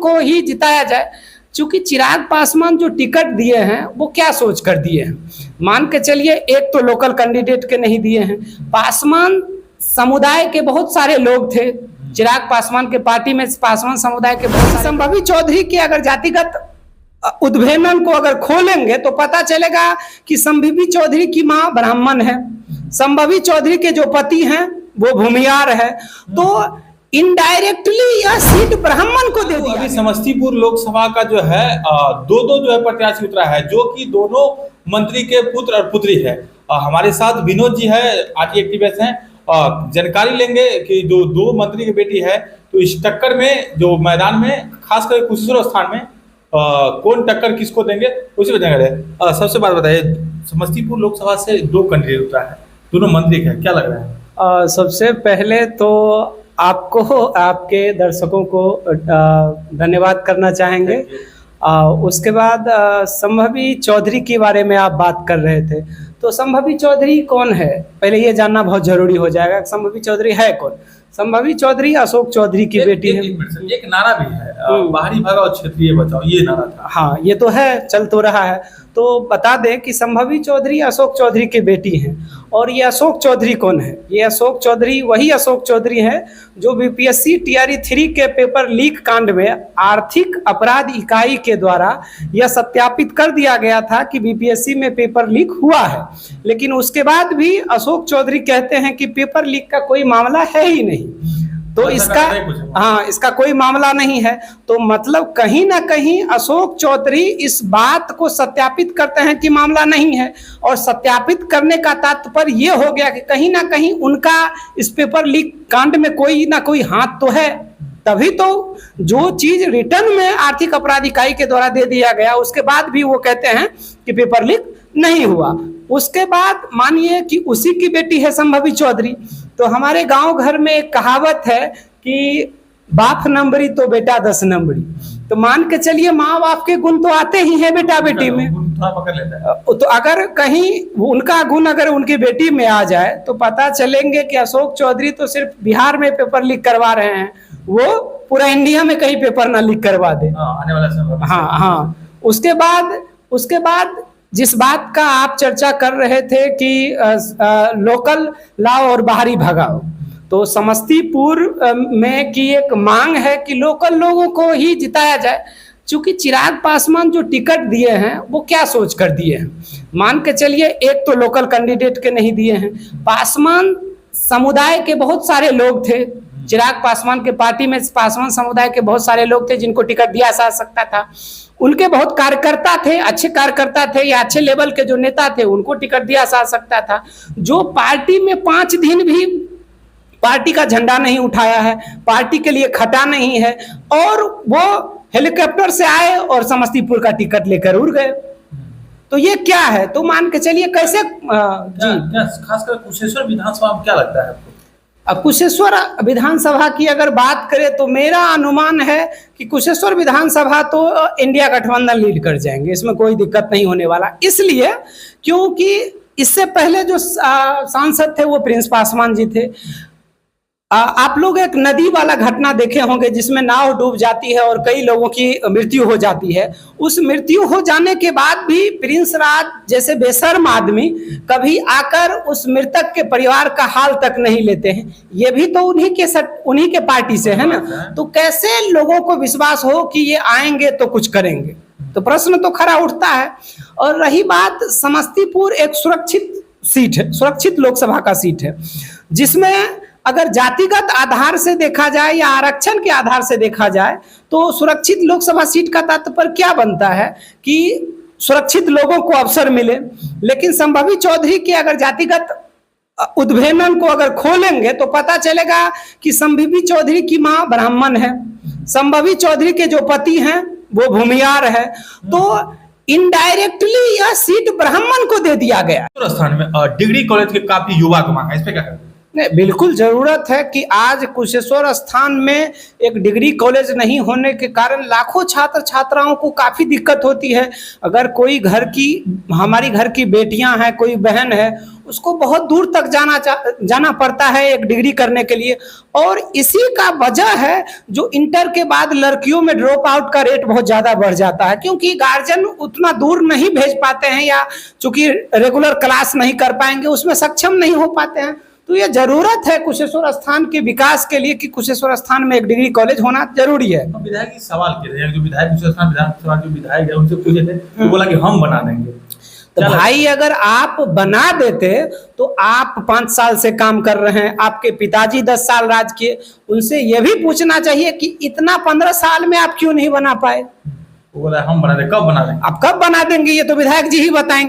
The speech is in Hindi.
को ही जिताया जाए। चूंकि चिराग पासवान जो टिकट दिए हैं वो क्या सोच कर दिए हैं, मान के चलिए एक तो लोकल कैंडिडेट के नहीं दिए हैं, पासवान समुदाय के बहुत सारे लोग थे चिराग पासवान के पार्टी में, पासवान समुदाय के बहुत सारे। संभवी चौधरी के अगर जातिगत उद्भेदन को अगर खोलेंगे तो पता चलेगा कि संभवी चौधरी की मां ब्राह्मण है, संभवी चौधरी के जो पति हैं वो भूमियार है, तो इनडायरेक्टली यह सीट ब्राह्मण को दे दिया। अभी समस्तीपुर लोकसभा का जो है दो जो है प्रत्याशी उतरा है, जो कि दोनों मंत्री के पुत्र और पुत्री है। हमारे साथ विनोद जी है, आरटी एक्टिविस्ट हैं, जानकारी लेंगे कि जो दो मंत्री की बेटी है, तो इस टक्कर में जो मैदान में खासकर कुशेश्वर स्थान में कौन टक्कर किसको देंगे उसी पर जाएंगे। सबसे बात बताइए, समस्तीपुर लोकसभा से दो कैंडिडेट उतरा है, दोनों मंत्री के, क्या लग रहा है? सबसे पहले तो आपको, आपके दर्शकों को धन्यवाद करना चाहेंगे। उसके बाद संभवी चौधरी के बारे में आप बात कर रहे थे, तो संभवी चौधरी कौन है पहले ये जानना बहुत जरूरी हो जाएगा। संभवी चौधरी है कौन? संभवी चौधरी अशोक चौधरी की बेटी है। एक नारा भी है, बाहरी भगाओ क्षेत्रीय बचाओ, ये नारा था। हाँ, ये तो है, चल तो रहा है। तो बता दें कि संभवी चौधरी अशोक चौधरी की बेटी हैं। और ये अशोक चौधरी कौन है? ये अशोक चौधरी वही अशोक चौधरी है जो बीपीएससी टीआरई 3 के पेपर लीक कांड में आर्थिक अपराध इकाई के द्वारा यह सत्यापित कर दिया गया था कि बीपीएससी में पेपर लीक हुआ है, लेकिन उसके बाद भी अशोक चौधरी कहते हैं कि पेपर लीक का कोई मामला है ही नहीं, तो इसका कोई मामला नहीं है। तो मतलब कहीं ना कहीं अशोक चौधरी इस बात को सत्यापित करते हैं कि मामला नहीं है, और सत्यापित करने का तात्पर्य ये हो गया कि कहीं ना कहीं उनका इस पेपर लीक कांड में कोई ना कोई हाथ तो है, तभी तो जो चीज रिटर्न में आर्थिक अपराध इकाई के द्वारा दे दिया गया उसके बाद भी वो कहते हैं कि पेपर लीक नहीं हुआ। उसके बाद मानिए कि उसी की बेटी है संभवी चौधरी, तो हमारे गांव घर में एक कहावत है कि बाप नंबरी तो बेटा 10 नंबरी, तो मान के चलिए माँ बाप के गुण तो आते ही हैं बेटा बेटी में, तो अगर कहीं उनका गुण अगर उनकी बेटी में आ जाए तो पता चलेंगे कि अशोक चौधरी तो सिर्फ बिहार में पेपर लीक करवा रहे हैं, वो पूरा इंडिया में कहीं पेपर ना लीक करवा दे आने वाला समय। हाँ, उसके बाद जिस बात का आप चर्चा कर रहे थे कि लोकल लाओ और बाहरी भगाओ, तो समस्तीपुर में की एक मांग है कि लोकल लोगों को ही जिताया जाए। चूंकि चिराग पासवान जो टिकट दिए हैं वो क्या सोच कर दिए हैं, मान के चलिए एक तो लोकल कैंडिडेट के नहीं दिए हैं, पासवान समुदाय के बहुत सारे लोग थे चिराग पासवान के पार्टी में, पासवान समुदाय के बहुत सारे लोग थे जिनको टिकट दिया जा सकता था, उनके बहुत कार्यकर्ता थे, अच्छे कार्यकर्ता थे या अच्छे लेवल के जो नेता थे उनको टिकट दिया जा सकता था, जो पार्टी में 5 दिन भी पार्टी का झंडा नहीं उठाया है, पार्टी के लिए खटा नहीं है, और वो हेलीकॉप्टर से आए और समस्तीपुर का टिकट लेकर उड़ गए। तो ये क्या है? तो मान के चलिए कैसे खासकर कुशेश्वर विधानसभा में क्या लगता है आपको? अब कुशेश्वर विधानसभा की अगर बात करें तो मेरा अनुमान है कि कुशेश्वर विधानसभा तो इंडिया गठबंधन लीड कर जाएंगे, इसमें कोई दिक्कत नहीं होने वाला। इसलिए क्योंकि इससे पहले जो सांसद थे वो प्रिंस पासवान जी थे। आप लोग एक नदी वाला घटना देखे होंगे जिसमें नाव डूब जाती है और कई लोगों की मृत्यु हो जाती है। उस मृत्यु हो जाने के बाद भी प्रिंस राज जैसे बेशर्म आदमी कभी आकर उस मृतक के परिवार का हाल तक नहीं लेते हैं। ये भी तो उन्हीं के पार्टी से है ना, तो कैसे लोगों को विश्वास हो कि ये आएंगे तो कुछ करेंगे? तो प्रश्न तो खड़ा उठता है। और रही बात, समस्तीपुर एक सुरक्षित सीट है, सुरक्षित लोकसभा का सीट है, जिसमें अगर जातिगत आधार से देखा जाए या आरक्षण के आधार से देखा जाए तो सुरक्षित लोकसभा सीट का तात्पर्य क्या बनता है कि सुरक्षित लोगों को अवसर मिले। लेकिन संभवी चौधरी के अगर जातिगत उद्भेदन को अगर खोलेंगे तो पता चलेगा कि संभवी चौधरी की मां ब्राह्मण है, संभवी चौधरी के जो पति हैं वो भूमियार है, तो इनडायरेक्टली यह सीट ब्राह्मण को दे दिया गया। स्थान में डिग्री कॉलेज के काफी युवा को मांगा, इस पे क्या कहते हैं? नहीं, बिल्कुल जरूरत है कि आज कुशेश्वर स्थान में एक डिग्री कॉलेज नहीं होने के कारण लाखों छात्र छात्राओं को काफ़ी दिक्कत होती है। अगर कोई हमारी घर की बेटियां हैं, कोई बहन है, उसको बहुत दूर तक जाना पड़ता है एक डिग्री करने के लिए। और इसी का वजह है जो इंटर के बाद लड़कियों में ड्रॉप आउट का रेट बहुत ज़्यादा बढ़ जाता है, क्योंकि गार्जियन उतना दूर नहीं भेज पाते हैं, या चूंकि रेगुलर क्लास नहीं कर पाएंगे, उसमें सक्षम नहीं हो पाते हैं। तो ये जरूरत है कुशेश्वर स्थान के विकास के लिए कि कुशेश्वर स्थान में एक डिग्री कॉलेज होना जरूरी है। तो विधायक जी सवाल किए थे, जो विधायक कुशेश्वर स्थान विधानसभा के विधायक है उनसे पूछे थे, तो बोला कि हम बना देंगे। तो भाई अगर आप बना देते तो आप 5 साल से काम कर रहे हैं, आपके पिताजी 10 साल राज किए, उनसे यह भी पूछना चाहिए कि इतना 15 साल में आप क्यों नहीं बना पाए। वो बोला हम बना देंगे। कब बना देंगे? आप कब बना देंगे ये तो विधायक जी ही बताएंगे।